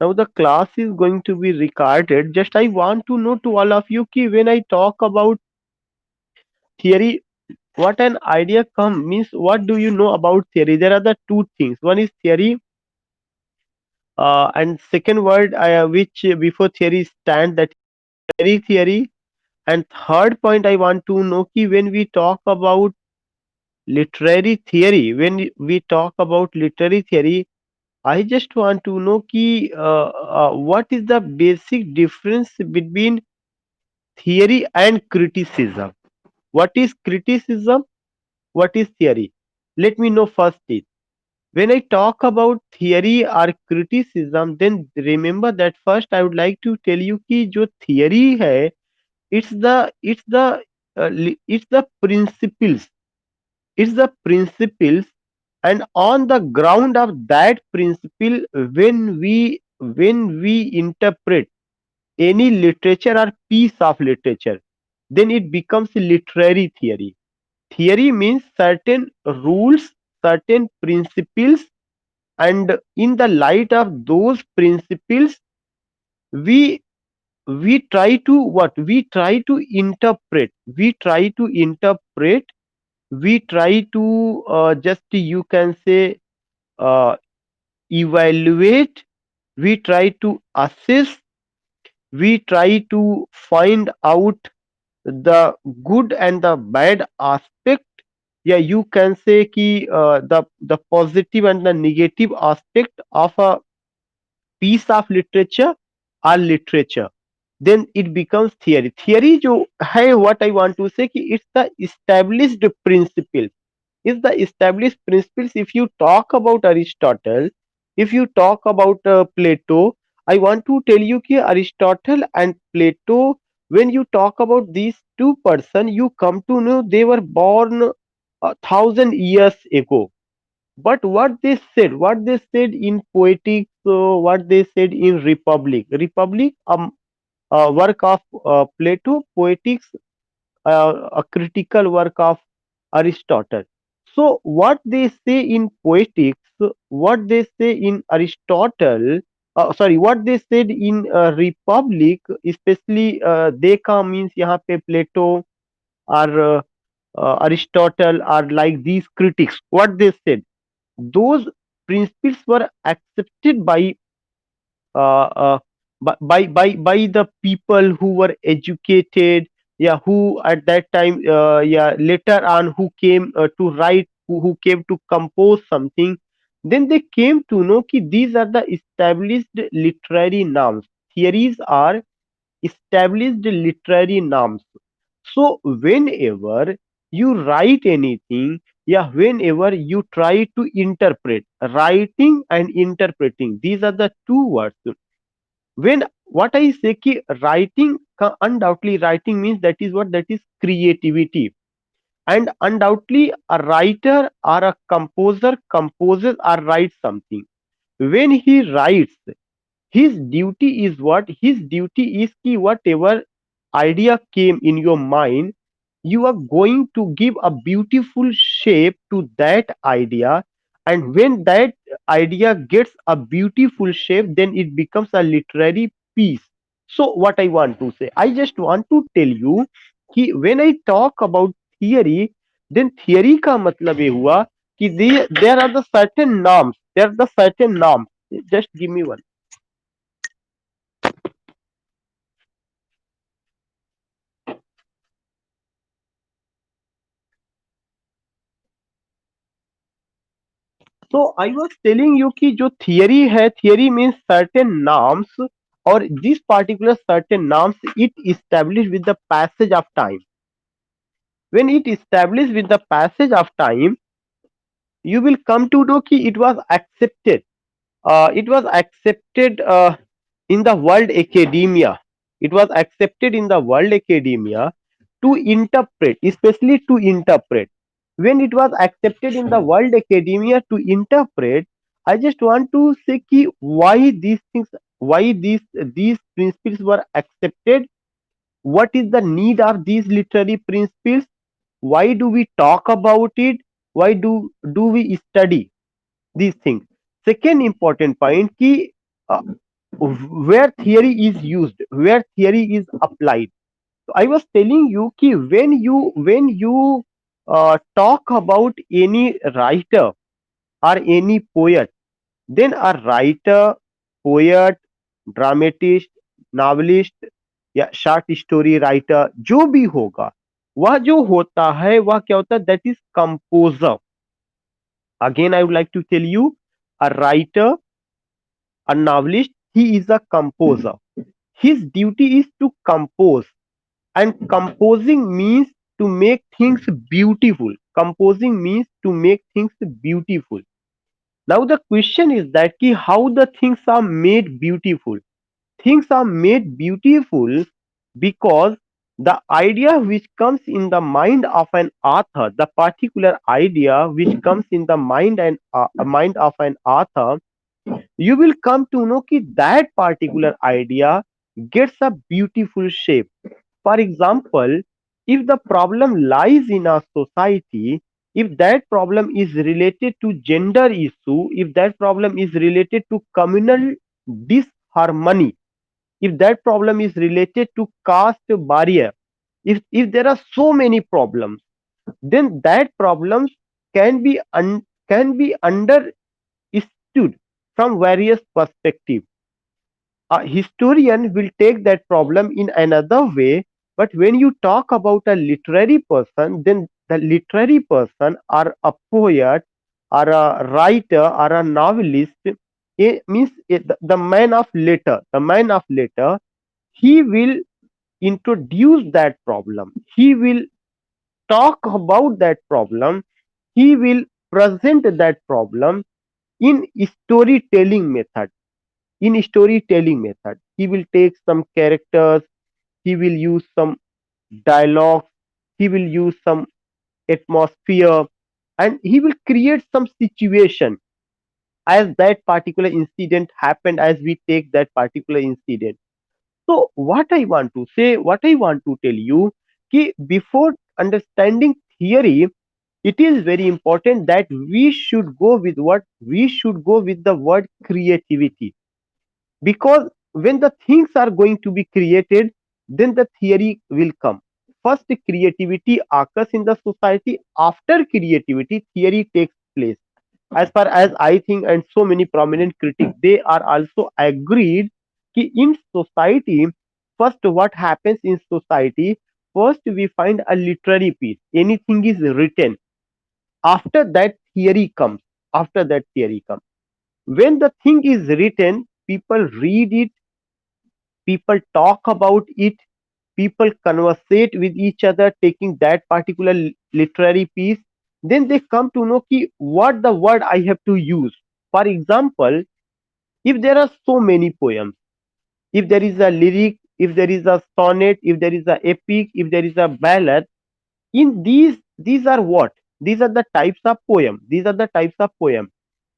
Now the class is going to be recorded. Just I want to know to all of you ki when I talk about theory, what an idea come means what do you know about theory? There are the two things. One is theory, and second word which before theory stand, that theory. And third point I want to know ki when we talk about literary theory, when we talk about literary theory, I just want to know ki what is the basic difference between theory and criticism. What is criticism? What is theory? Let me know first it. When I talk about theory or criticism, then remember that first I would like to tell you कि जो theory है, it's the principles, it's the principles, and on the ground of that principle, when we interpret any literature or piece of literature, then it becomes literary theory. Theory means certain rules, certain principles, and in the light of those principles, we we try to what? We try to interpret. We try to interpret. We try to just you can say evaluate. We try to assess. We try to find out the good and the bad aspect. Yeah, you can say ki the positive and the negative aspect of a piece of literature or literature, then it becomes theory. Theory जो है, what I want to say कि it's the established principle. Is the established principles. If you talk about Aristotle, if you talk about Plato, I want to tell you कि Aristotle and Plato, when you talk about these two person, you come to know they were born 1,000 years ago. But what they said in Poetics, what they said in Republic, a work of Plato, Poetics, a critical work of Aristotle. So what they say in Poetics, what they say in Aristotle, sorry, what they said in Republic, especially देखा means यहाँ पे Plato or Aristotle are like these critics. What they said, those principles were accepted uh, uh, by the people who were educated, yeah, who at that time, yeah, later on who came to write, who came to compose something, then they came to know कि these are the established literary norms. Theories are established literary norms. So whenever you write anything, yeah, whenever you try to interpret, writing and interpreting, these are the two words. When what I say ki writing, undoubtedly writing means that is creativity, and undoubtedly a writer or a composer composes or writes something. When he writes, his duty is what? His duty is ki whatever idea came in your mind, you are going to give a beautiful shape to that idea. And when that idea gets a beautiful shape, then it becomes a literary piece. So what I want to say, I just want to tell you कि when I talk about theory, then theory का मतलब ये हुआ कि there are the certain norms, there are the certain norms. Just give me one. So I was telling you कि जो theory है, theory means certain norms, और this particular certain norms it established with the passage of time. When it established with the passage of time, you will come to know कि it was accepted. It was accepted in the world academia. It was accepted in the world academia to interpret, especially to interpret. When it was accepted in the world academia to interpret, I just want to say ki why these things, why these principles were accepted. What is the need of these literary principles? Why do we talk about it? Why do we study these things? Second important point ki where theory is used, where theory is applied. So I was telling you कि when you talk about any writer or any poet, then a writer, poet, dramatist, novelist या short story writer जो भी होगा, वह जो होता है वह क्या होता है, that is composer. Again I would like to tell you, a writer, a novelist, he is a composer. His duty is to compose, and composing means to make things beautiful. Composing means to make things beautiful. Now the question is that ki how the things are made beautiful. Things are made beautiful because the idea which comes in the mind of an author, the particular idea which comes in the mind of an author, you will come to know कि that particular idea gets a beautiful shape. For example, if the problem lies in a society, if that problem is related to gender issue, if that problem is related to communal disharmony, if that problem is related to caste barrier, if there are so many problems, then that problems can be can be understood from various perspectives. A historian will take that problem in another way, but when you talk about a literary person, then the literary person or a poet or a writer or a novelist, it means the man of letter, the man of letter, he will introduce that problem, he will talk about that problem, he will present that problem in storytelling method. In storytelling method, he will take some characters, he will use some dialogues, he will use some atmosphere, and he will create some situation as that particular incident happened, as we take that particular incident. So what I want to say, what I want to tell you, कि before understanding theory, it is very important that we should go with what, we should go with the word creativity. Because when the things are going to be created, then the theory will come. First creativity occurs in the society, after creativity theory takes place. As far as I think, and so many prominent critics, they are also agreed कि in society, first what happens in society, first we find a literary piece, anything is written, after that theory comes, after that theory comes. When the thing is written, people read it, people talk about it, people conversate with each other taking that particular literary piece, then they come to know ki what the word I have to use. For example, if there are so many poems, if there is a lyric, if there is a sonnet, if there is a epic, if there is a ballad, in these are what, these are the types of poem, these are the types of poem.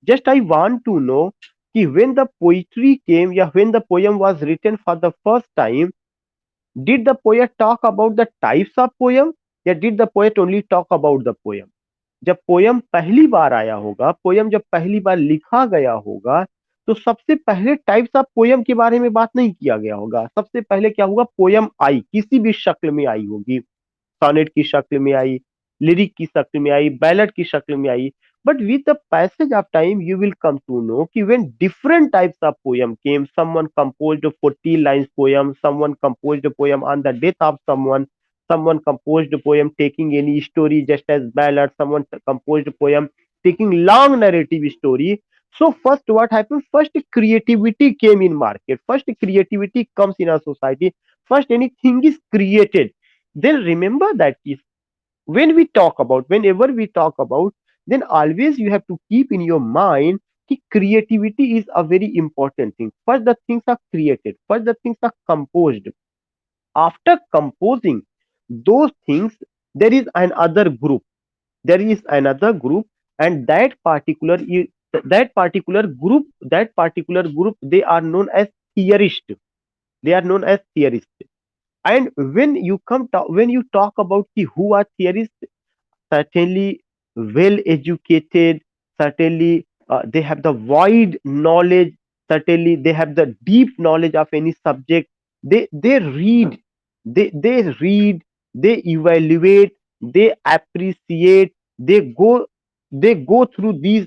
Just I want to know कि when the poetry came, या when the poem was written for the first time, did the poet talk about the types of poem, या did the poet only talk about the poem? जब poem पहली बार आया होगा, poem जब पहली बार लिखा गया होगा, तो सबसे पहले टाइप्स ऑफ पोयम के बारे में बात नहीं किया गया होगा. सबसे पहले क्या होगा, पोयम आई किसी भी शक्ल में आई होगी, सोनेट की शक्ल में आई, लिरिक की शक्ल में आई, बैलेट की शक्ल में आई. But with the passage of time, you will come to know कि when different types of poem came, someone composed a 40 lines poem, someone composed a poem on the death of someone composed a poem taking any story just as ballad, someone composed a poem taking long narrative story. So first what happened? First creativity came in market. First creativity comes in our society. First anything is created. Then remember that is when we talk about, whenever we talk about, then always you have to keep in your mind that creativity is a very important thing. First the things are created, first the things are composed. After composing those things, there is another group, there is another group, and that particular group, they are known as theorist, they are known as theorists. And when you when you talk about who are theorists, certainly well educated, certainly they have the wide knowledge, certainly they have the deep knowledge of any subject. They read, they read, they evaluate, they appreciate, they go through these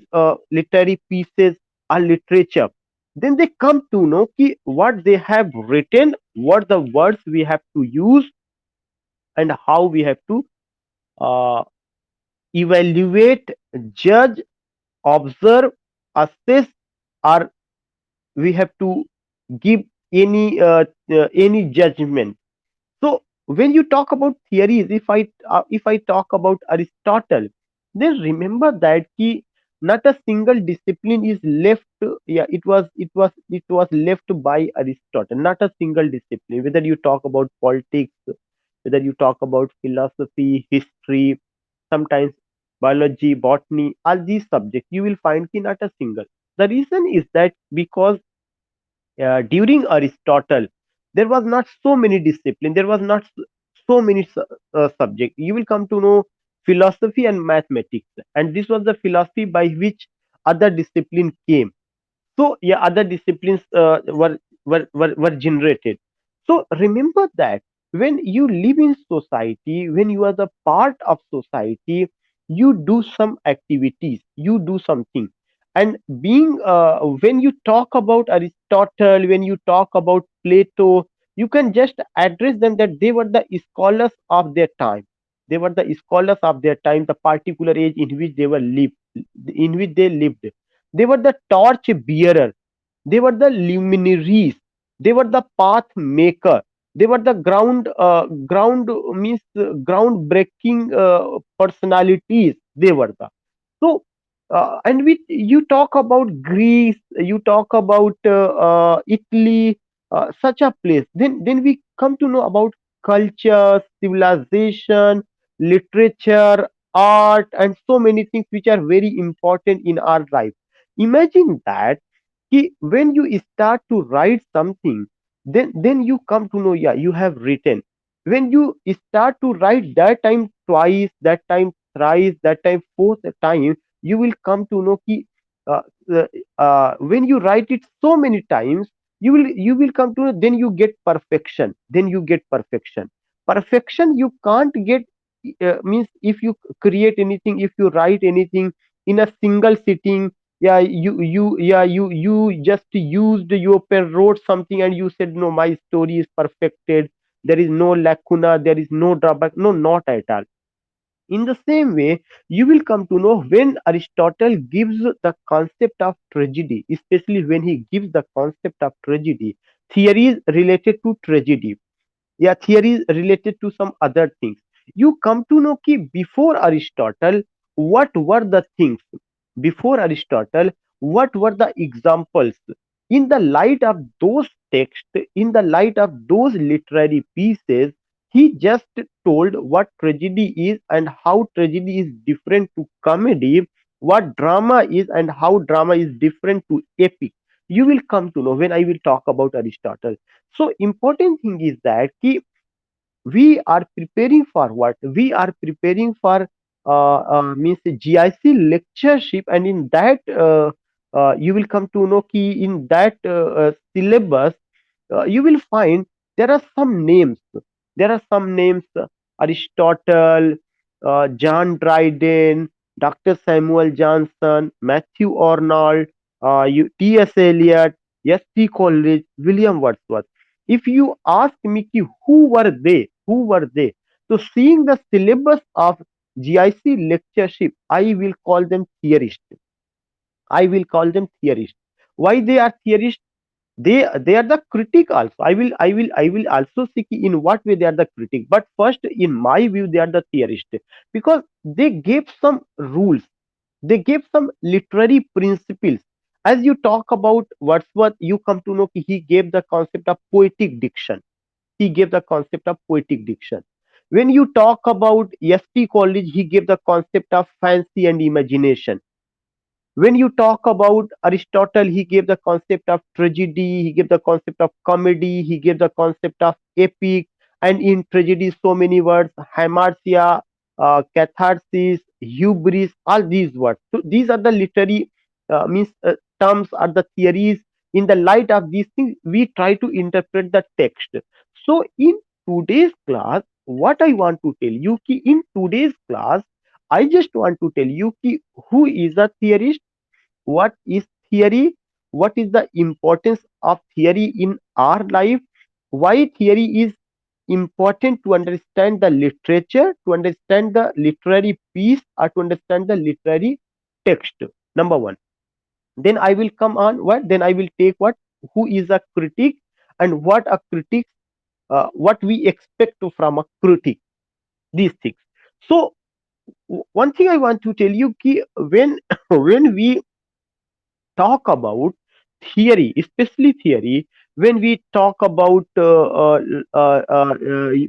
literary pieces or literature. Then they come to know ki what they have written, what the words we have to use, and how we have to uh, evaluate, judge, observe, assess, or we have to give any judgment. So when you talk about theories, if I talk about Aristotle, then remember that ki not a single discipline is left. Yeah, it was left by Aristotle. Not a single discipline. Whether you talk about politics, whether you talk about philosophy, history, sometimes biology, botany, all these subjects, you will find ki not a single. The reason is that because during Aristotle, there was not so many discipline. There was not so many subjects. You will come to know philosophy and mathematics, and this was the philosophy by which other discipline came. So yeah, other disciplines were generated. So remember that when you live in society, when you are the part of society, you do some activities, you do something. And being when you talk about Aristotle, when you talk about Plato, you can just address them that they were the scholars of their time. They were the scholars of their time, the particular age in which they were lived, in which they lived. They were the torch bearer. They were the luminaries. They were the path maker. They were the ground means ground breaking personalities. They were the so. And we you talk about Greece, you talk about Italy, such a place. Then we come to know about culture, civilization, literature, art, and so many things which are very important in our life. Imagine that when you start to write something, then you come to know, yeah, you have written. When you start to write that time twice, that time thrice, that time fourth time, you will come to know ki uh, uh, when you write it so many times, you will come to know, then you get perfection. Then you get perfection. Perfection you can't get, means if you create anything, if you write anything in a single sitting. Yeah, you just used your pen, wrote something, and you said, no, my story is perfected, there is no lacuna, there is no drawback. No, not at all. In the same way, you will come to know when Aristotle gives the concept of tragedy, especially when he gives the concept of tragedy, theories related to tragedy, yeah, theories related to some other things. You come to know ki before Aristotle, what were the things? Before Aristotle, what were the examples? In the light of those texts, in the light of those literary pieces, he just told what tragedy is and how tragedy is different to comedy, what drama is and how drama is different to epic. You will come to know when I will talk about Aristotle. So important thing is that ki we are preparing for what? We are preparing for means GIC lectureship, and in that you will come to know ki in that syllabus you will find there are some names. There are some names: Aristotle, John Dryden, Dr. Samuel Johnson, Matthew Arnold, T.S. Eliot, S.T. Coleridge, William Wordsworth. If you ask me ki who were they, who were they? So seeing the syllabus of GIC lectureship, I will call them theorists. I will call them theorists. Why they are theorists? They are the critic also. I will also see in what way they are the critic. But first, in my view, they are the theorist because they gave some rules. They gave some literary principles. As you talk about Wordsworth, you come to know he gave the concept of poetic diction. He gave the concept of poetic diction. When you talk about S.T. Coleridge, he gave the concept of fancy and imagination. When you talk about Aristotle, he gave the concept of tragedy, he gave the concept of comedy, he gave the concept of epic, and in tragedy, so many words: hamartia, catharsis, hubris, all these words. So these are the literary means terms, are the theories in the light of these things we try to interpret the text. So in today's class what I want to tell you ki in today's class I just want to tell you ki who is a theorist, what is theory, what is the importance of theory in our life, why theory is important to understand the literature, to understand the literary piece, or to understand the literary text. Number one. Then I will come on what? Then I will take what? Who is a critic and what a critic, what we expect from a critic. These things. So one thing I want to tell you ki when when we talk about theory, especially theory, when we talk about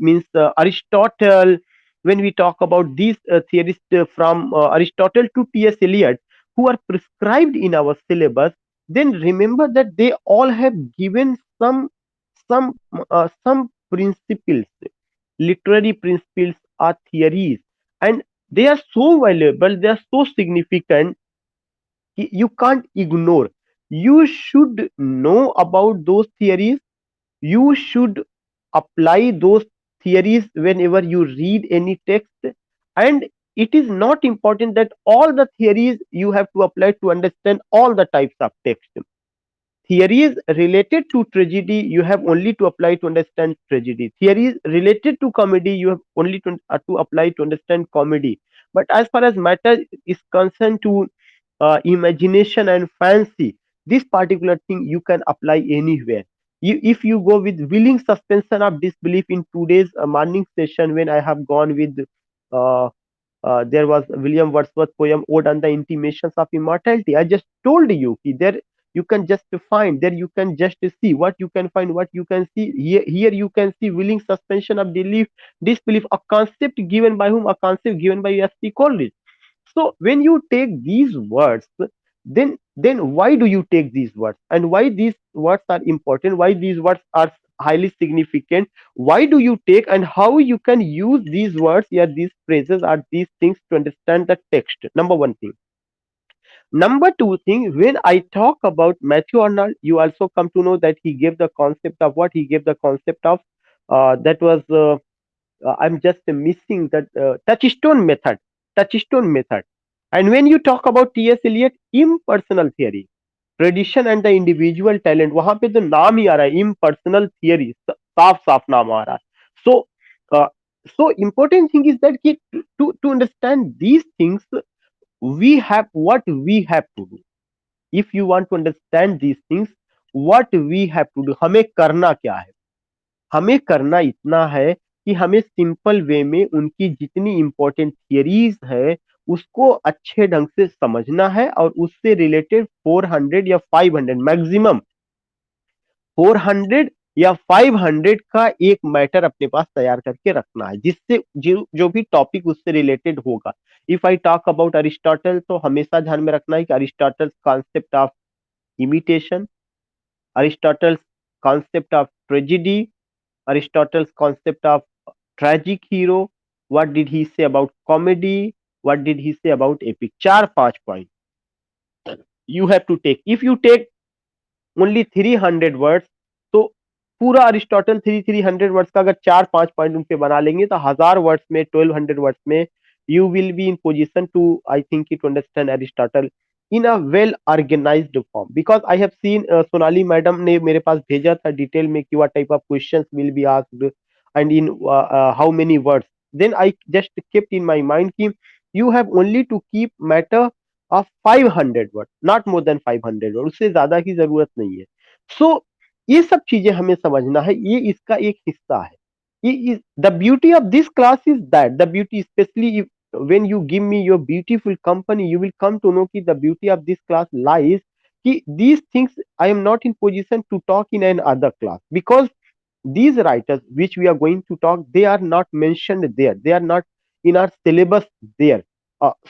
means Aristotle, when we talk about these theorists from Aristotle to T.S. Eliot, who are prescribed in our syllabus, then remember that they all have given some principles, literary principles or theories, and they are so valuable, they are so significant you can't ignore. You should know about those theories. You should apply those theories whenever you read any text. And it is not important that all the theories you have to apply to understand all the types of text. Theories related to tragedy you have only to apply to understand tragedy. Theories related to comedy you have only to apply to understand comedy. But as far as matter is concerned to imagination and fancy, this particular thing you can apply anywhere. If you go with willing suspension of disbelief in today's morning session, when I have gone with uh, there was William Wordsworth poem Ode on the Intimations of Immortality. I just told you there you can just find, there you can just see what you can find, what you can see. Here you can see willing suspension of disbelief, a concept given by whom? A concept given by S.P. Coleridge. So when you take these words, then why do you take these words, and why these words are important, why these words are highly significant, why do you take, and how you can use these words, yeah, these phrases or these things to understand the text. Number one thing. Number two thing, when I talk about Matthew Arnold, you also come to know that he gave the concept of what? He gave the concept of that was I'm just missing that touchstone method. Touchstone method. And when you talk about T.S. Eliot, impersonal theory, tradition and the individual talent, वहां पे तो नाम ही आ रहा है impersonal theory, साफ साफ नाम आ रहा है. So important thing is that कि to understand these things we have what we have to do. If you want to understand these things, what we have to do, हमें करना क्या है? हमें करना इतना है कि हमें सिंपल वे में उनकी जितनी इंपॉर्टेंट थियरीज है उसको अच्छे ढंग से समझना है, और उससे रिलेटेड 400 या 500 मैक्सिमम 400 या 500 का एक मैटर अपने पास तैयार करके रखना है, जिससे जो भी टॉपिक उससे रिलेटेड होगा. If I talk about Aristotle, तो हमेशा ध्यान में रखना है कि Aristotle concept of imitation, Aristotle concept of tragedy, Aristotle's concept of tragic hero, what did he say about comedy, what did he say about epic. चार पांच point you have to take. If you take only 300 words, तो पूरा Aristotle 300 words का अगर चार पांच point उन पे बना लेंगे तो 1000 वर्ड्स में, 1200 वर्ड्स में you will be in position to, I think, to understand Aristotle in a well organized form. Because I have seen Sonali madam ने मेरे पास भेजा था डिटेल में कि what type of questions will be asked and in how many words. Then I just kept in my mind कि you have only to keep matter of 500 word, not more than 500 word, उससे ज्यादा की जरूरत नहीं है. सो ये सब चीजें हमें समझना है, ये इसका एक हिस्सा है. ये the beauty of this class is that, the beauty specially when you give me your beautiful company, you will come to know कि the beauty of this class lies कि these things I am not in position to talk in an other class, because these writers which we are going to talk, they are not mentioned there, they are not in our syllabus there.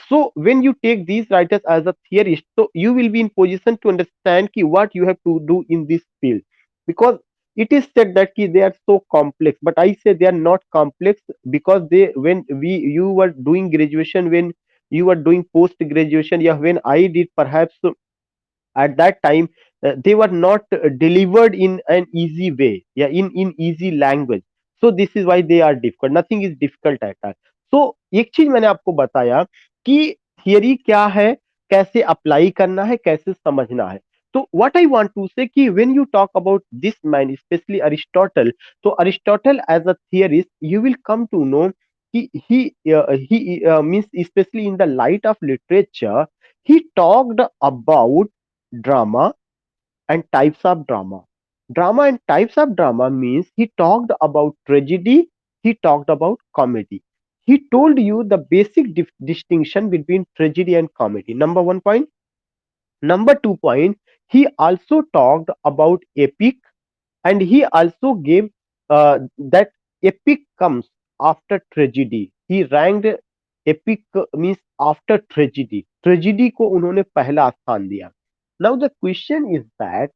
So when you take these writers as a theorist, so you will be in position to understand ki what you have to do in this field, because it is said that ki they are so complex, but I say they are not complex, because they, when we you were doing graduation, when you were doing post graduation, yeah, when I did perhaps at that time, they were not delivered in an easy way, yeah, in easy language. So this is why they are difficult. Nothing is difficult at all. So एक चीज मैंने आपको बताया कि theory क्या है, कैसे apply करना है, कैसे समझना है. तो what I want to say कि when you talk about this man specially Aristotle, तो Aristotle as a theorist you will come to know कि he means especially in the light of literature, he talked about drama and types of drama. Drama and types of drama means he talked about tragedy, he talked about comedy. He told you the basic distinction between tragedy and comedy. Number one point. Number two point, he also talked about epic, and he also gave that epic comes after tragedy. He ranked epic means after tragedy. Tragedy को उन्होंने पहला स्थान दिया. Now the question is that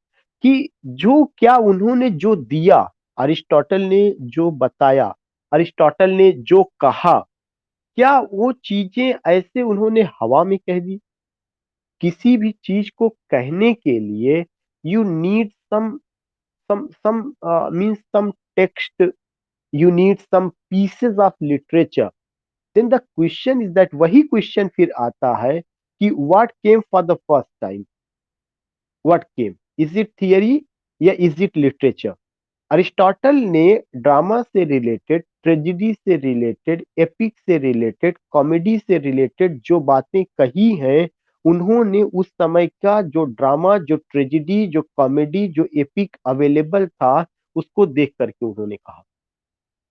कि जो क्या उन्होंने जो दिया, अरिस्टोटल ने जो बताया, अरिस्टोटल ने जो कहा, क्या वो चीजें ऐसे उन्होंने हवा में कह दी? किसी भी चीज को कहने के लिए you need some means some text, you need some pieces of literature. Then the question is that वही क्वेश्चन फिर आता है कि what came for the first time, what came, is it theory या is it literature? अरिस्टोटल ने drama से related, tragedy से related, epic से रिलेटेड, कॉमेडी से रिलेटेड जो बातें कही हैं, उन्होंने उस समय का जो ड्रामा, जो ट्रेजिडी, जो कॉमेडी, जो एपिक अवेलेबल था, उसको देख करके उन्होंने कहा.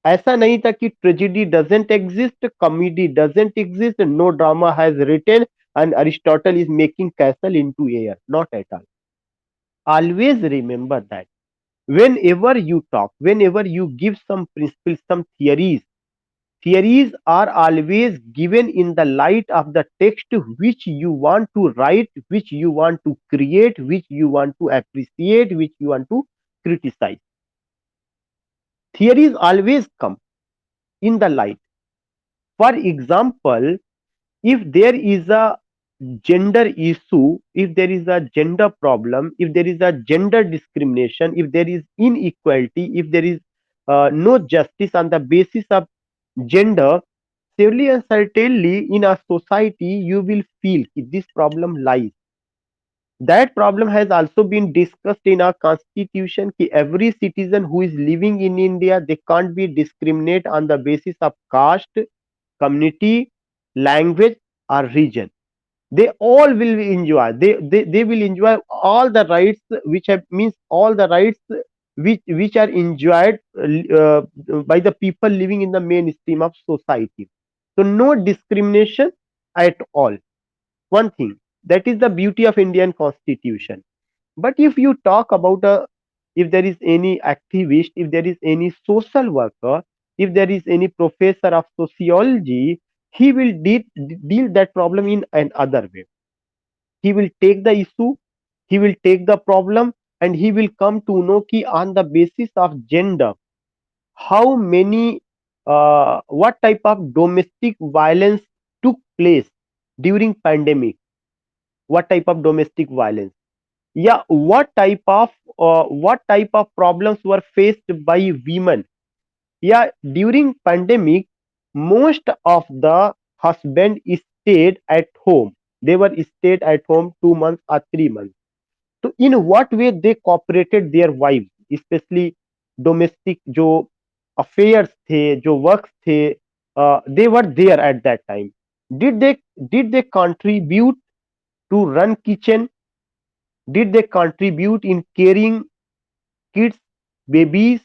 ऐसा नहीं था कि tragedy doesn't exist, comedy doesn't exist, no drama has written and Aristotle is making castle into air. Not at all. Always remember that whenever you talk, whenever you give some principles, some theories are always given in the light of the text which you want to write, which you want to create, which you want to appreciate, which you want to criticize. Theories always come in the light. For example, if there is a gender issue, if there is a gender problem, if there is a gender discrimination, if there is inequality, if there is no justice on the basis of gender, surely and certainly in a society you will feel this problem lies. That problem has also been discussed in our constitution कि every citizen who is living in India, they can't be discriminated on the basis of caste, community, language or region. They all will enjoy, they will enjoy all the rights which have means all the rights which are enjoyed by the people living in the mainstream of society. So no discrimination at all. One thing, that is the beauty of Indian constitution. But if you talk about a, if there is any activist, if there is any social worker, if there is any professor of sociology, he will deal that problem in another way. He will take the issue, he will take the problem, and he will come to know ki on the basis of gender, how many, what type of domestic violence took place during pandemic, what type of domestic violence, yeah, what type of problems were faced by women. Yeah, during pandemic, most of the husband stayed at home. They were stayed at home 2 months or 3 months. So in what way they cooperated their wives, especially domestic जो affairs थे, जो works थे, they were there at that time. Did they did they contribute to run kitchen? Did they contribute in caring kids, babies?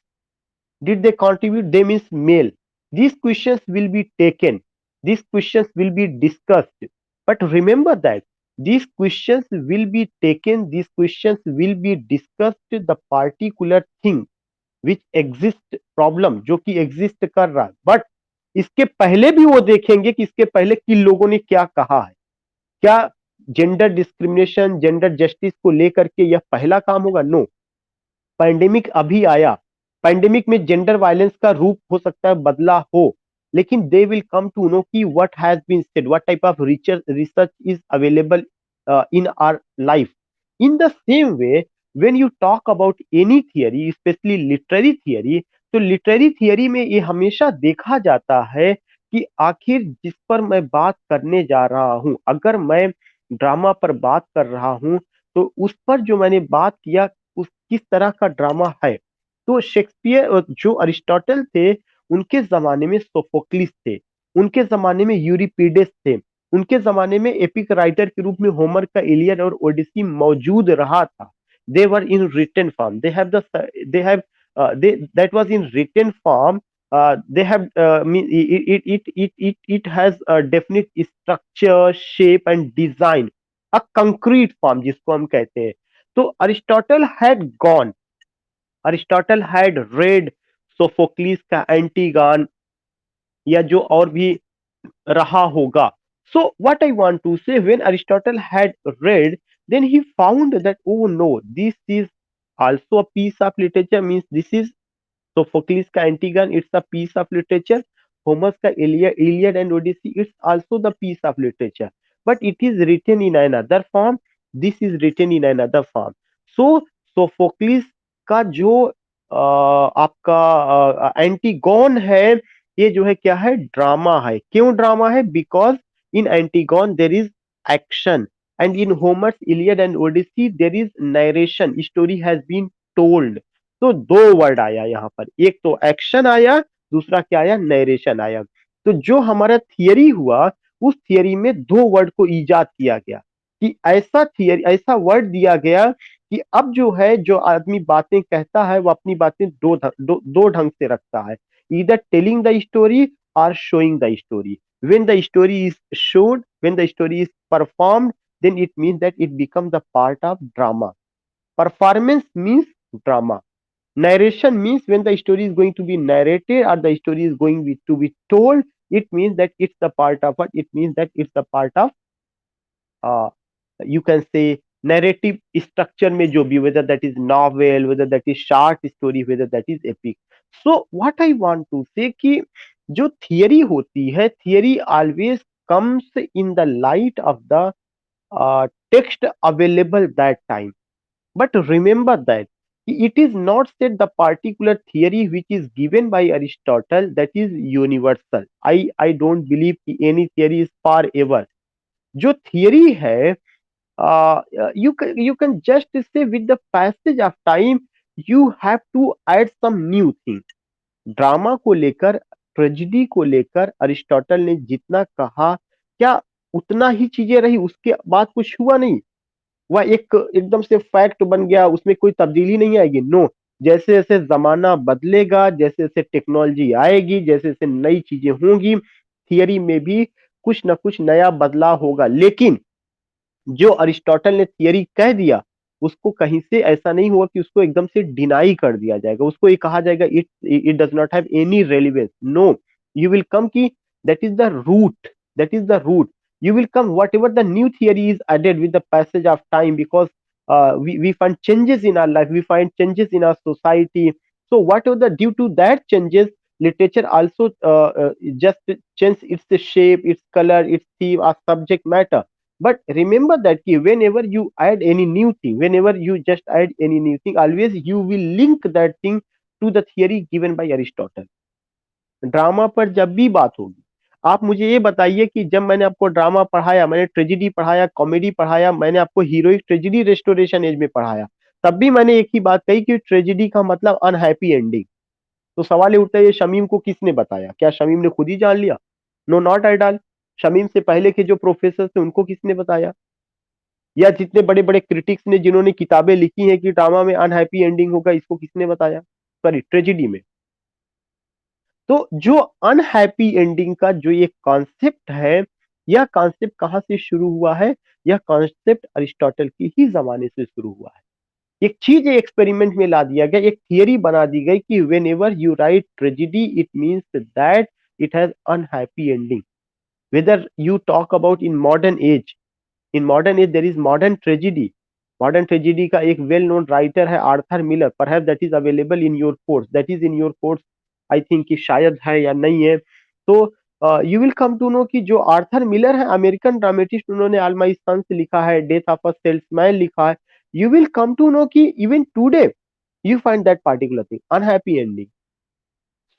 Did they contribute? They means male. These questions will be taken. These questions will be discussed. But remember that these questions will be taken. These questions will be discussed. The particular thing which exist problem जो कि exist कर रहा है. But इसके पहले भी वो देखेंगे कि इसके पहले किन लोगों ने क्या कहा है. क्या जेंडर डिस्क्रिमिनेशन, जेंडर जस्टिस को लेकर के यह पहला काम होगा? नो. पैंडेमिक अभी आया, पैंडेमिक में जेंडर वायलेंस का रूप हो सकता है बदला हो, लेकिन they will come to know कि what has been said, what type of research is available in our life. In the same way when you talk about any theory, specially literary theory, तो literary theory में ये हमेशा देखा जाता है कि आखिर जिस पर मैं बात करने जा रहा हूं, अगर मैं ड्रामा पर बात कर रहा हूं, तो उस पर जो मैंने बात किया उस किस तरह का ड्रामा है। तो शेक्सपियर, जो अरिस्टोटल थे, उनके जमाने में सोफोक्लिस थे, उनके जमाने में यूरिपिडेस थे, उनके जमाने में एपिक राइटर के रूप में होमर का इलियड और ओडिसी मौजूद रहा था। They were in written form, they have they that was in written form. They have it has a definite structure, shape and design, a concrete form जिसको हम कहते हैं। तो अरिस्टोटल हैड रेड सोफोक्लिस का एंटीगन, या जो और भी रहा होगा। So what I want to say, when Aristotle had read, then he found that, oh no, this is also a piece of literature, means this is Sophocles का Antigone, it's a piece of literature. Homer's का Iliad and Odyssey, it's also the piece of literature. But it is written in another form. This is written in another form. So Sophocles का जो आपका antigone है, ये जो है क्या है, ड्रामा है। क्यों ड्रामा है? Because in Antigone there is action, and in Homer's Iliad and Odyssey there is narration, story has been told. तो दो वर्ड आया यहाँ पर, एक तो एक्शन आया, दूसरा क्या आया, नरेशन आया। तो जो हमारा थियरी हुआ, उस थियरी में दो वर्ड को इजाद किया गया, कि ऐसा थियरी, ऐसा वर्ड दिया गया कि अब जो है, जो आदमी बातें कहता है, वो अपनी बातें दो ढंग से रखता है, either telling the story or showing the story. When the story is showed, when the story is performed, then it means that it becomes a part of drama. Performance means drama. Narration means when the story is going to be narrated or the story is to be told, it means that it's the part of what? It means that it's the part of uh, you can say narrative structure में जो भी, whether that is novel, whether that is short story, whether that is epic. So what I want to say कि जो theory होती है, theory always comes in the light of the text available that time. But remember that it is not said the particular theory which is given by Aristotle that is universal. I don't believe कि any theory is forever. जो theory है, you can just say with the passage of time you have to add some new things. Drama को लेकर, tragedy को लेकर Aristotle ने जितना कहा, क्या उतना ही चीजें रही? उसके बाद कुछ हुआ नहीं, वह एक एकदम से फैक्ट बन गया, उसमें कोई तब्दीली नहीं आएगी। नो, जैसे जैसे जमाना बदलेगा, जैसे जैसे टेक्नोलॉजी आएगी, जैसे जैसे नई चीजें होंगी, थियरी में भी कुछ ना कुछ नया बदलाव होगा। लेकिन जो अरिस्टोटल ने थियरी कह दिया, उसको कहीं से ऐसा नहीं हुआ कि उसको एकदम से डिनाई कर दिया जाएगा, उसको ये कहा जाएगा it it does not have any relevance. No, you will come की that is the root, that is the root. You will come whatever the new theory is added with the passage of time, because we find changes in our life, we find changes in our society. So whatever the due to that changes, literature also just change its shape, its color, its theme or subject matter. But remember that whenever you add any new thing, whenever you just add any new thing, always you will link that thing to the theory given by Aristotle. Drama पर जब भी बात होगी, आप मुझे ये बताइए कि जब मैंने आपको ड्रामा पढ़ाया, मैंने ट्रेजिडी पढ़ाया, कॉमेडी पढ़ाया, मैंने आपको हीरोइक ट्रेजिडी रेस्टोरेशन एज में पढ़ाया, तब भी मैंने एक ही बात कही कि ट्रेजिडी का मतलब अनहैप्पी एंडिंग। तो सवाल ये उठता है, ये शमीम को किसने बताया? क्या शमीम ने खुद ही जान लिया? No, not at all. Shamim से पहले के जो प्रोफेसर थे, उनको किसने बताया? या जितने बड़े बड़े क्रिटिक्स ने जिन्होंने किताबें लिखी हैं कि ड्रामा में अनहैप्पी एंडिंग होगा, इसको किसने बताया? सॉरी, ट्रेजिडी में। तो जो अनहैप्पी एंडिंग का जो ये कॉन्सेप्ट है, यह कॉन्सेप्ट कहां से शुरू हुआ है? यह कॉन्सेप्ट अरिस्टोटल के ही जमाने से शुरू हुआ है। एक चीज एक्सपेरिमेंट में ला दिया गया, एक थियरी बना दी गई कि when ever you right tragedy, it means that it has unhappy ending. whether you talk about in modern age, in modern age there is modern tragedy. Modern tragedy का एक well known writer है Arthur Miller, perhaps that is available in your course, that is in your course I think कि शायद है या नहीं है। तो you will come to know कि जो आर्थर मिलर है, अमेरिकन ड्रामेटिस्ट, उन्होंने ऑल माय सन्स लिखा है, डेथ ऑफ अ सेल्समैन लिखा है। you will come to know कि even today you find that particular thing unhappy ending.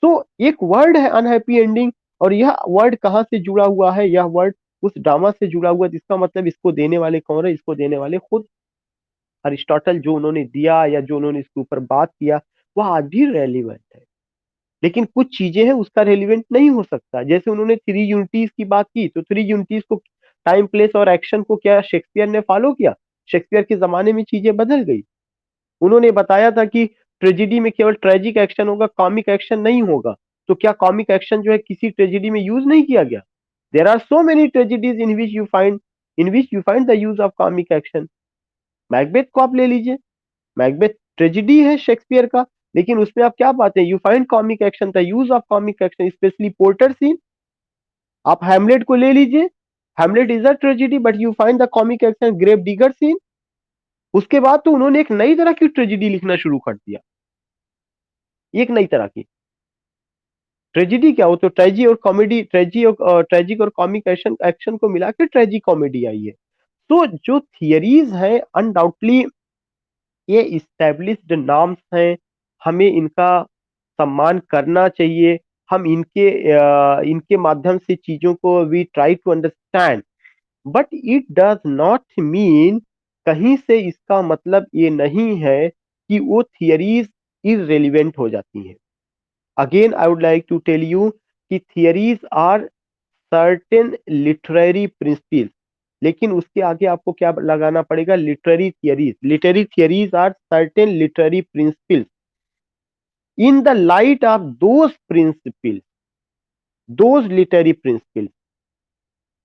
तो एक वर्ड है अनहैप्पी एंडिंग, और यह वर्ड कहाँ से जुड़ा हुआ है? यह वर्ड उस ड्रामा से जुड़ा हुआ है, जिसका मतलब इसको देने वाले कौन है? इसको देने वाले खुद अरिस्टोटल, जो उन्होंने दिया या जो उन्होंने इसके ऊपर बात किया, वह आज भी रेलिवेंट है। लेकिन कुछ चीजें हैं उसका रेलिवेंट नहीं हो सकता। जैसे उन्होंने थ्री यूनिटीज की बात की, तो थ्री यूनिटीज को, टाइम प्लेस और एक्शन को क्या शेक्सपियर ने फॉलो किया? शेक्सपियर के जमाने में चीजें बदल गई। उन्होंने बताया था कि ट्रेजिडी में केवल ट्रेजिक एक्शन होगा, कॉमिक एक्शन नहीं होगा। तो क्या कॉमिक एक्शन जो है किसी ट्रेजिडी में यूज नहीं किया गया? There are so many tragedies in which you find the use of comic action. Macbeth को आप ले लीजिए, मैकबेथ ट्रेजिडी है शेक्सपियर का, लेकिन उसमें आप क्या पाते हैं? You find comic action, the use of comic action, especially porter scene. आप हैमलेट को ले लीजिए, Hamlet is a tragedy but you find the comic action grave digger scene. उसके बाद तो उन्होंने एक नई तरह की ट्रेजिडी लिखना शुरू कर दिया, एक नई तरह की ट्रेजिडी। क्या हो तो ट्रेजी और कॉमेडी, ट्रेजिक और कॉमिक एक्शन एक्शन को मिला के ट्रेजी कॉमेडी आई है। तो जो थियरीज है अनडाउटली ये इस्टेब्लिश्ड नॉर्म्स हैं, हमें इनका सम्मान करना चाहिए। हम इनके माध्यम से चीजों को we try to understand, but it does not mean, कहीं से इसका मतलब ये नहीं है कि वो थियरीज इररिलेवेंट हो जाती हैं। Again I would like to tell you कि theories are certain literary principles, लेकिन उसके आगे आपको क्या लगाना पड़ेगा? Literary theories. Literary theories are certain literary principles. In the light of those principles, those literary principles,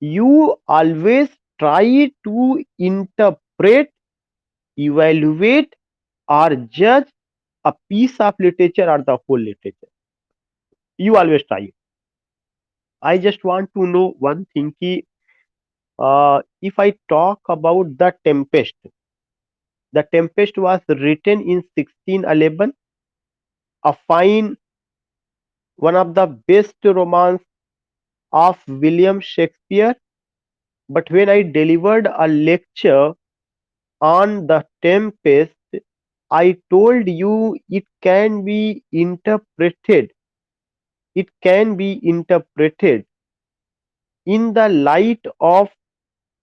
you always try to interpret, evaluate, or judge a piece of literature or the whole literature. You always try. I just want to know one thing ki, if I talk about the Tempest was written in 1611, a fine, one of the best romance of William Shakespeare. But when I delivered a lecture on the Tempest, I told you it can be interpreted in the light of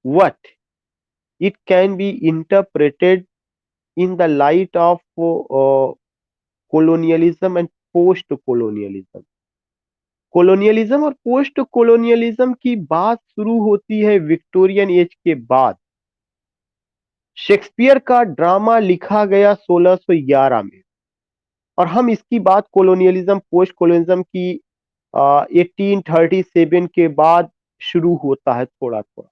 what? It can be interpreted in the light of colonialism and post-colonialism. colonialism और post colonialism की बात शुरू होती है Victorian age के बाद। Shakespeare का drama लिखा गया 1611 में, और हम इसकी बात कोलोनियलिज्म पोस्ट कोलोनियलिज्म की 1837 के बाद शुरू होता है थोड़ा थोड़ा।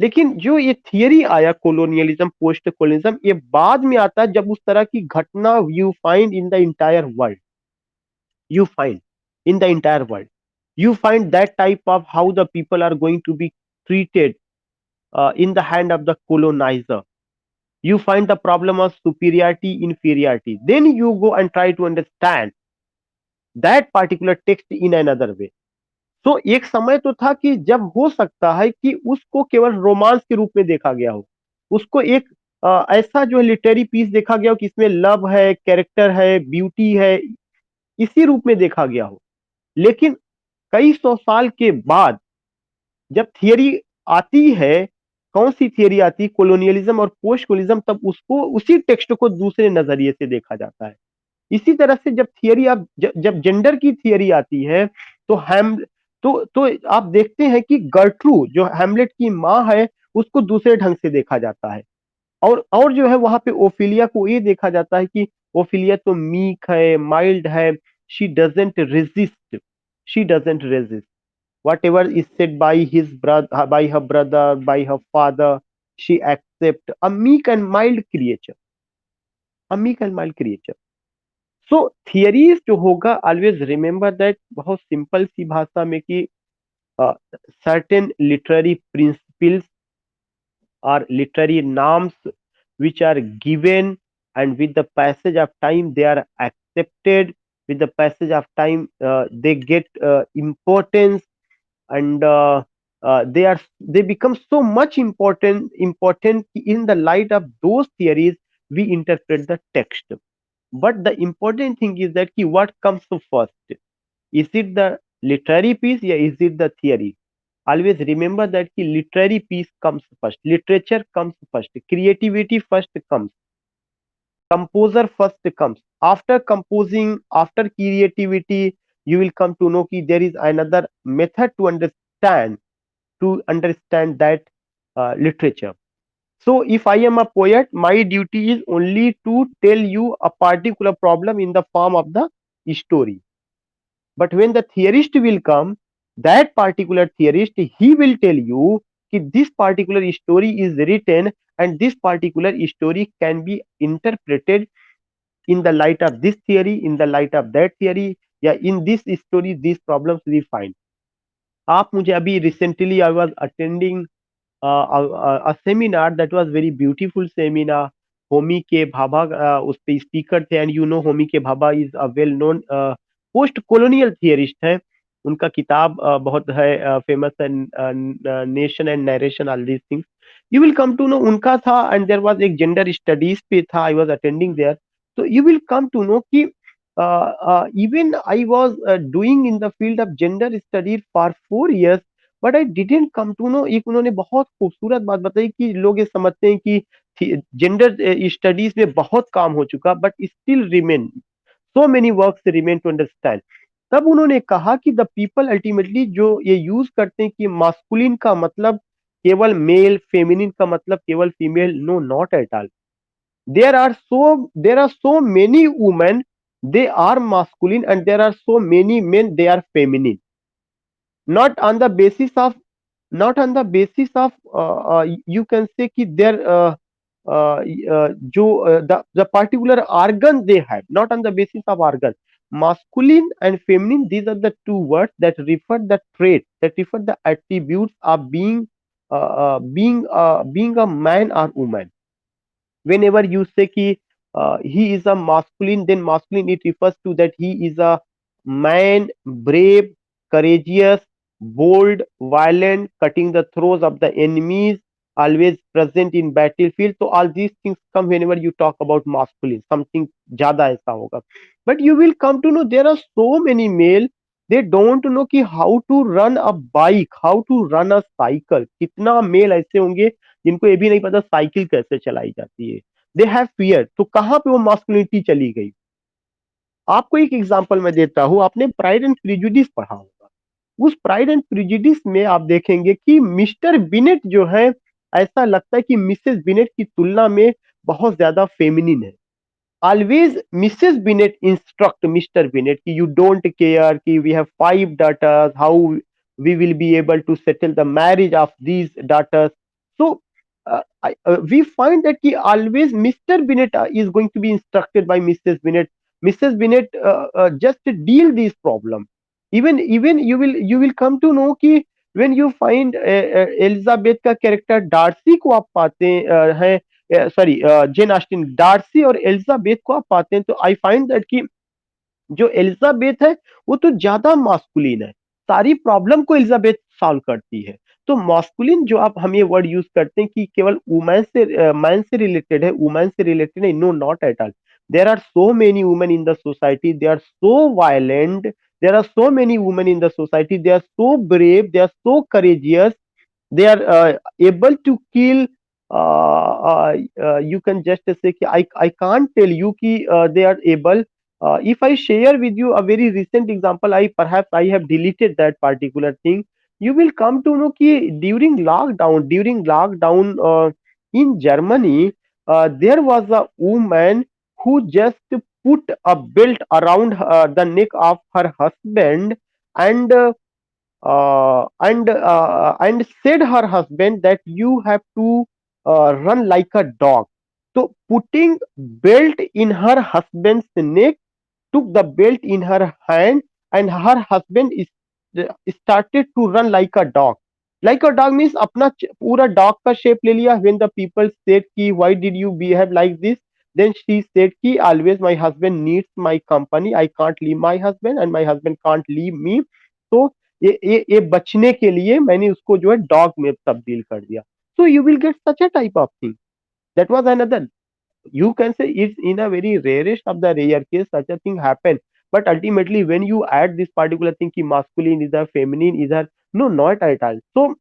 लेकिन जो ये थियरी आया कोलोनियलिज्म पोस्ट कोलोनियलिज्म, ये बाद में आता है जब उस तरह की घटना you find in the entire world, you find in the entire world, you find that type of how the people are going to be treated in the hand of the colonizer. You find the problem of superiority, inferiority. Then you go and try to understand that particular text in another way. तो एक समय तो था कि जब हो सकता है कि उसको केवल रोमांस के रूप में देखा गया हो, उसको एक ऐसा जो लिटरेरी पीस देखा गया हो कि इसमें लव है, कैरेक्टर है, ब्यूटी है, इसी रूप में देखा गया हो। लेकिन कई सौ साल के बाद जब थियरी आती है, कौन सी थियरी आती है? कोलोनियलिज्म और पोस्ट कोलोनियलिज्म, तब उसको उसी टेक्स्ट को दूसरे नजरिए से देखा जाता है। इसी तरह से जब थियरी आप जब जेंडर की थियरी आती है, तो हैम तो आप देखते हैं कि गर्ट्रू जो हैमलेट की माँ है, उसको दूसरे ढंग से देखा जाता है। और जो है वहां पे ओफिलिया को ये देखा जाता है कि ओफिलिया तो मीक है, माइल्ड है, she doesn't resist, she doesn't resist whatever is said by his brother, by her brother, by her father, she accept a meek and mild creature, a meek and mild creature. So theories जो होगा, always remember that बहुत simple सी भाषा में कि certain literary principles or literary norms which are given, and with the passage of time they are accepted, with the passage of time they get importance, and they become so much important in the light of those theories, we interpret the text. But the important thing is that ki what comes first? Is it the literary piece, or is it the theory? Always remember that ki literary piece comes first, literature comes first, creativity first comes, composer first comes. After composing, after creativity, you will come to know ki there is another method to understand that literature. So if I am a poet, my duty is only to tell you a particular problem in the form of the story. But when the theorist will come, that particular theorist, he will tell you that this particular story is written and this particular story can be interpreted in the light of this theory, in the light of that theory. Yeah, in this story, these problems we find. आप मुझे अभी recently I was attending a seminar that was very beautiful seminar. Homi K Bhabha उस पे speaker थे, and you know Homi K Bhabha is a well known post colonial theorist है. उनका किताब बहुत है फेमस है, nation and narration, all these things you will come to know. उनका था एंड देयर वाज एक जेंडर स्टडीज पे था, आई वाज अटेंडिंग देयर. तो you will come to know कि even I was doing in the field of gender studies for 4 years, but I didn't come to no. एक उन्होंने बहुत खूबसूरत बात बताई कि लोग ये समझते हैं कि जेंडर स्टडीज में बहुत काम हो चुका, but still remain so many works remain to understand. तब उन्होंने कहा कि द पीपल अल्टीमेटली जो ये यूज करते हैं कि मास्कुलिन का मतलब केवल मेल, फेमिनिन का मतलब केवल female, no not at all. there are so many women, they are masculine, and there are so many men, they are feminine. Not on the basis of, not on the basis of you can say ki their jo the particular organ they have, not on the basis of organ. Masculine and feminine, these are the two words that refer the trait, that refer the attributes of being a man or woman. Whenever you say ki he is a masculine, then masculine, it refers to that he is a man, brave, courageous, bold, violent, cutting the throats of the enemies, always present in battlefield. So all these things come whenever you talk about masculine, something ज्यादा ऐसा होगा. But you will come to know there are so many male, they don't know कि how to run a bike, how to run a cycle. कितना mail ऐसे होंगे जिनको ये भी नहीं पता साइकिल कैसे चलाई जाती है. They have fear. तो कहां पे वो मास्कुलिनिटी चली गई? आपको एक एग्जांपल मैं देता हूं. आपने प्राइड एंड प्रिजुडिस पढ़ा होगा. उस प्राइड एंड प्रिजुडिस में आप देखेंगे कि मिस्टर बिनेट जो है, ऐसा लगता है कि मिसेस बिनेट की तुलना में बहुत ज्यादा फेमिनिन है. Always Mrs. Bennet instruct Mr. Bennet कि you don't care कि we have 5 daughters, how we will be able to settle the marriage of these daughters. So we find that कि always Mr. Bennet is going to be instructed by Mrs. Bennet. Mrs. Bennet just deal these problem. Even you will come to know कि when you find Elizabeth का character Darcy को आप पाते हैं, sorry Jane Austen, Darcy और Elizabeth को आप पाते हैं, तो आई फाइंड दैट कि जो एलिजाबेथ है वो तो ज्यादा मास्कुलिन है. सारी प्रॉब्लम को एलिजाबेथ सॉल्व करती है. तो मास्कुलिन जो आप हम ये वर्ड यूज करते हैं कि केवल वुमेन से मैन से रिलेटेड है, वुमेन से रिलेटेड नहीं, no not at all. There are so many women in the society, they are so violent, there are so many women in the society, they are so brave, they are so courageous, they are able to kill. You can just say कि I can't tell you कि they are able. If I share with you a very recent example, I have deleted that particular thing. You will come to know कि during lockdown in Germany, there was a woman who just put a belt around the neck of her husband, and and said her husband that you have to run like a dog. So putting belt in her husband's neck, took the belt in her hand, and her husband is started to run like a dog. Like a dog means अपना पूरा dog का shape ले लिया. When the people said कि why did you behave like this, then she said कि always my husband needs my company, I can't leave my husband and my husband can't leave me. तो ये बचने के लिए मैंने उसको जो है डॉग में तब्दील कर दिया. So you will get such a type of thing. That was another. You can say it's in a very rarest of the rare case such a thing happen. But ultimately, when you add this particular thing, ki masculine is a feminine is a, no, not at all. So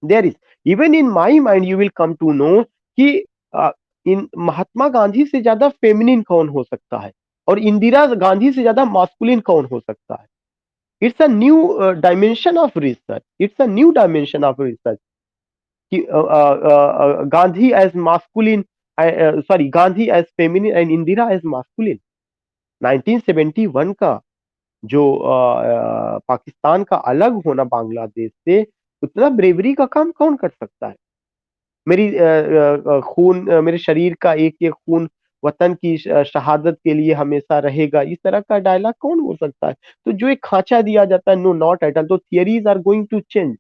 there is, even in my mind you will come to know कि इन महात्मा गांधी से ज्यादा feminine कौन हो सकता है और इंदिरा गांधी से ज्यादा मास्कुलिन कौन हो सकता है. It's a new dimension of research, it's a new dimension of research कि Gandhi as masculine, sorry Gandhi as feminine and Indira as masculine. 1971 का जो पाकिस्तान का अलग होना बांग्लादेश से, उतना ब्रेवरी का काम कौन कर सकता है. मेरी खून, मेरे शरीर का एक एक खून वतन की शहादत के लिए हमेशा रहेगा, इस तरह का डायलॉग कौन बोल सकता है. तो जो एक खांचा दिया जाता है, नो नॉट एट ऑल, तो theories are going to change.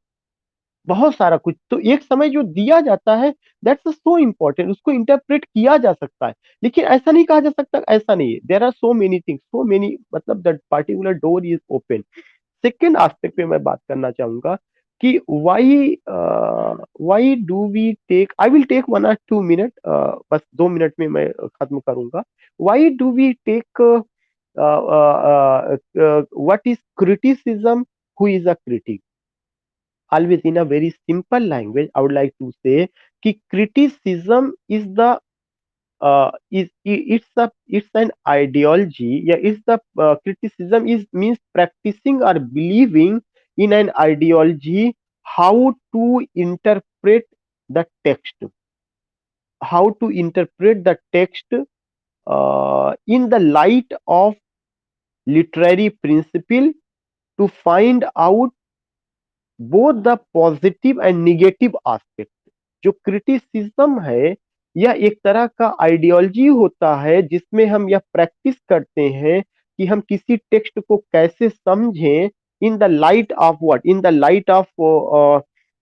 बहुत सारा कुछ तो एक समय जो दिया जाता है, दैट्स सो इम्पोर्टेंट, उसको इंटरप्रेट किया जा सकता है. लेकिन ऐसा नहीं कहा जा सकता ऐसा नहीं है, there are so many things, so many, मतलब that particular door is open. Second aspect पे मैं बात करना चाहूंगा कि why do we take, I will take 1 or 2 minute, बस 2 मिनट में मैं खत्म करूंगा. Why do we take what is criticism, who is a critic. Always in a very simple language I would like to say कि criticism is the it's an ideology, yeah, it's the criticism is means practicing or believing in an ideology, how to interpret the text, how to interpret the text in the light of literary principle, to find out both the positive and negative aspect. जो criticism है, यह एक तरह का ideology होता है जिसमें हम यह प्रैक्टिस करते हैं कि हम किसी टेक्स्ट को कैसे समझें, in the light of what, in the light of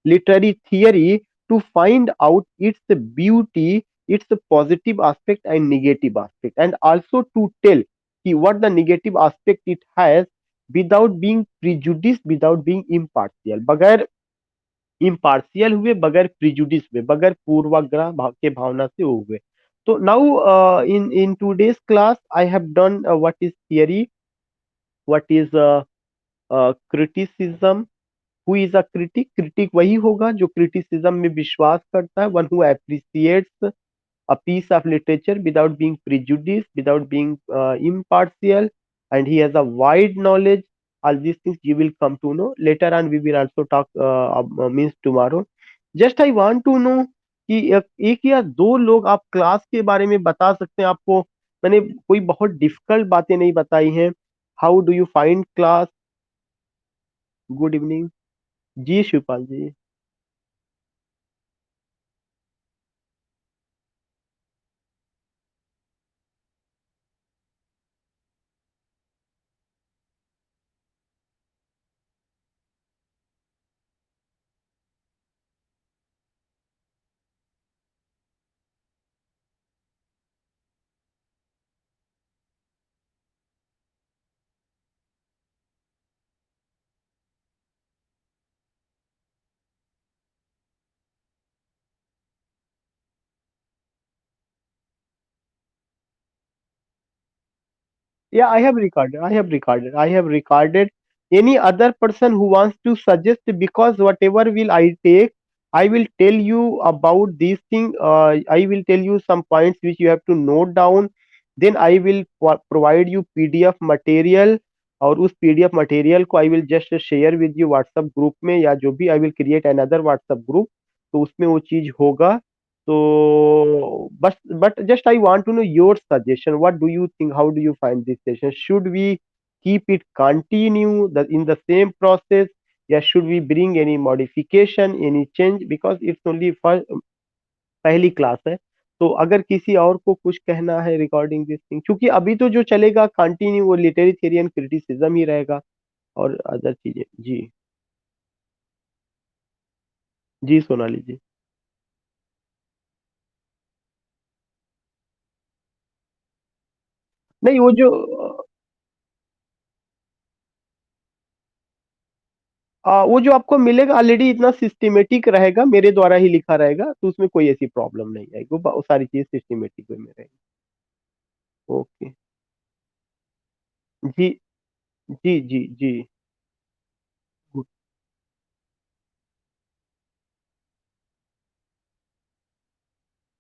literary theory, to find out its beauty, its positive aspect and negative aspect, and also to tell कि what the negative aspect it has, without being prejudice, without being impartial, बगैर impartial हुए, बगैर prejudice हुए, बगैर पूर्वाग्रह के भावना से हुए. तो now in today's class I have done what is theory, what is criticism, who is a critic. Critic वही होगा जो क्रिटिसिज्म में विश्वास करता है, one who appreciates a piece of literature without being prejudiced, without being impartial, and he has a wide knowledge. All these things you will come to know later on. We will also talk means tomorrow. Just I want to know कि एक या दो लोग आप class के बारे में बता सकते हैं. आपको मैंने कोई बहुत डिफिकल्ट बातें नहीं बताई हैं. How do you find class. Good evening. जी Shivpal ji. Yeah, I have recorded. I have recorded. I have recorded. Any other person who wants to suggest, because whatever will I take, I will tell you about these thing. I will tell you some points which you have to note down. Then I will provide you PDF material, और उस PDF material को I will just share with you WhatsApp group में, या जो भी, I will create another WhatsApp group, तो उसमें वो चीज होगा. So, but just I want to know your suggestion. What do you think? How do you find this session? Should we keep it continue in the same process? Yeah, should we bring any modification, any change? Because it's only for पहली class है. तो अगर किसी और को कुछ कहना है रिगार्डिंग दिस थिंग, क्योंकि अभी तो जो चलेगा कंटिन्यू वो लिटरेरी थ्योरी एंड क्रिटिसिज्म ही रहेगा, और अदर चीजें. जी. जी सोनाली जी. नहीं, वो जो वो जो आपको मिलेगा ऑलरेडी इतना सिस्टमेटिक रहेगा, मेरे द्वारा ही लिखा रहेगा, तो उसमें कोई ऐसी प्रॉब्लम नहीं आएगी, वो सारी चीज सिस्टमेटिक वे में रहेगी। ओके। जी जी जी जी।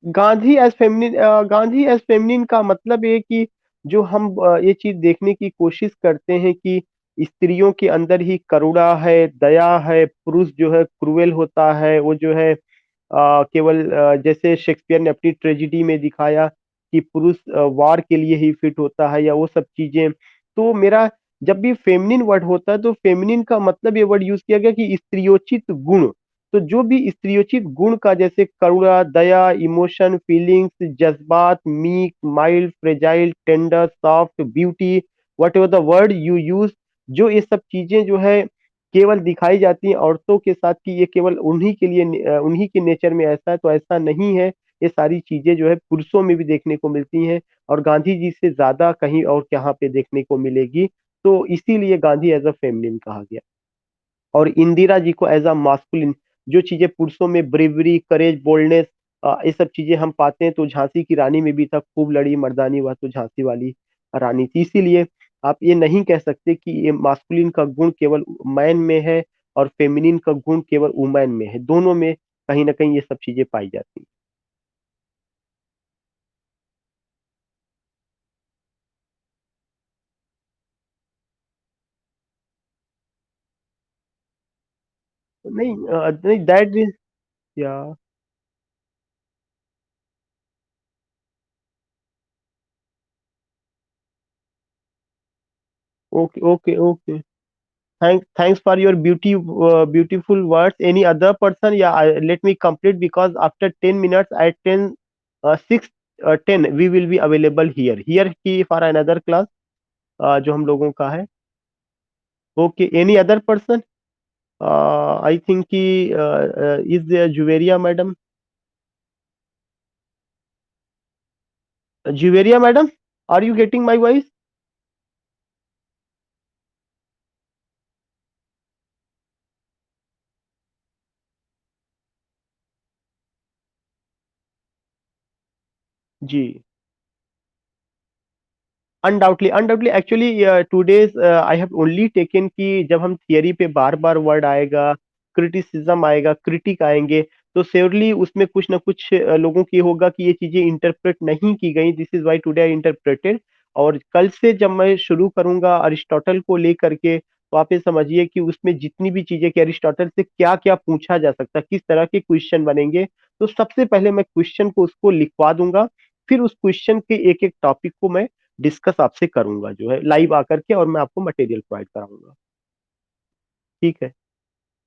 गांधी एज फेमिनिन का मतलब ये कि जो हम ये चीज देखने की कोशिश करते हैं कि स्त्रियों के अंदर ही करुणा है, दया है, पुरुष जो है क्रूएल होता है, वो जो है केवल जैसे शेक्सपियर ने अपनी ट्रेजिडी में दिखाया कि पुरुष वार के लिए ही फिट होता है, या वो सब चीजें। तो मेरा जब भी फेमिनिन वर्ड होता है तो फेमिनिन का मतलब ये वर्ड यूज किया गया कि स्त्रियोचित गुण। तो जो भी स्त्रियोचित गुण का, जैसे करुणा, दया, इमोशन, फीलिंग्स, जज्बात, meek, mild, fragile, tender, soft, beauty, what ever the word you use, जो ये सब चीजें जो है केवल दिखाई जाती हैं औरतों के साथ कि ये केवल उन्हीं के लिए, उन्हीं के नेचर में ऐसा है, तो ऐसा नहीं है। ये सारी चीजें जो है पुरुषों में भी देखने को मिलती हैं, और गांधी जी से ज्यादा कहीं और कहाँ पे देखने को मिलेगी। तो इसीलिए गांधी एज अ फेमिनिन कहा गया। और इंदिरा जी को एज अ मास्कुलिन, जो चीजें पुरुषों में ब्रेवरी, करेज, बोल्डनेस, ये सब चीजें हम पाते हैं, तो झांसी की रानी में भी था, खूब लड़ी मर्दानी हुआ तो झांसी वाली रानी थी। इसीलिए आप ये नहीं कह सकते कि ये मास्कुलिन का गुण केवल मैन में है और फेमिनिन का गुण केवल वुमेन में है, दोनों में कहीं ना कहीं ये सब चीजें पाई जाती हैं। नहीं नहीं, दैट इज, या okay okay okay. Thanks for your beautiful words. Any other person? Yeah, let me complete, because after 10 minutes at 10, 6, 10 we will be available here. Here की for another class जो हम लोगों का है. Okay, any other person? I think कि is there Juveria madam? Juveria madam, are you getting my voice? जी। Undoubtedly actually today's I have only taken कि जब हम थियरी पे बार बार वर्ड आएगा, क्रिटिसिज्म आएगा, क्रिटिक आएंगे, तो श्योरली उसमें कुछ ना कुछ लोगों की होगा कि ये चीजें इंटरप्रेट नहीं की गई, this is why today I interpreted. और कल से जब मैं शुरू करूंगा अरिस्टोटल को लेकर के, तो आप ये समझिए कि उसमें जितनी भी चीजें कि अरिस्टोटल से क्या क्या पूछा जा सकता है, किस तरह के क्वेश्चन बनेंगे, तो सबसे पहले मैं क्वेश्चन को उसको लिखवा दूंगा, फिर उस क्वेश्चन के एक एक टॉपिक को मैं डिस्कस आपसे करूंगा जो है लाइव आकर के, और मैं आपको मटेरियल प्रोवाइड कराऊंगा। ठीक है।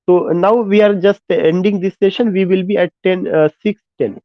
तो now we are just ending this session, we will be at 10, 6:10।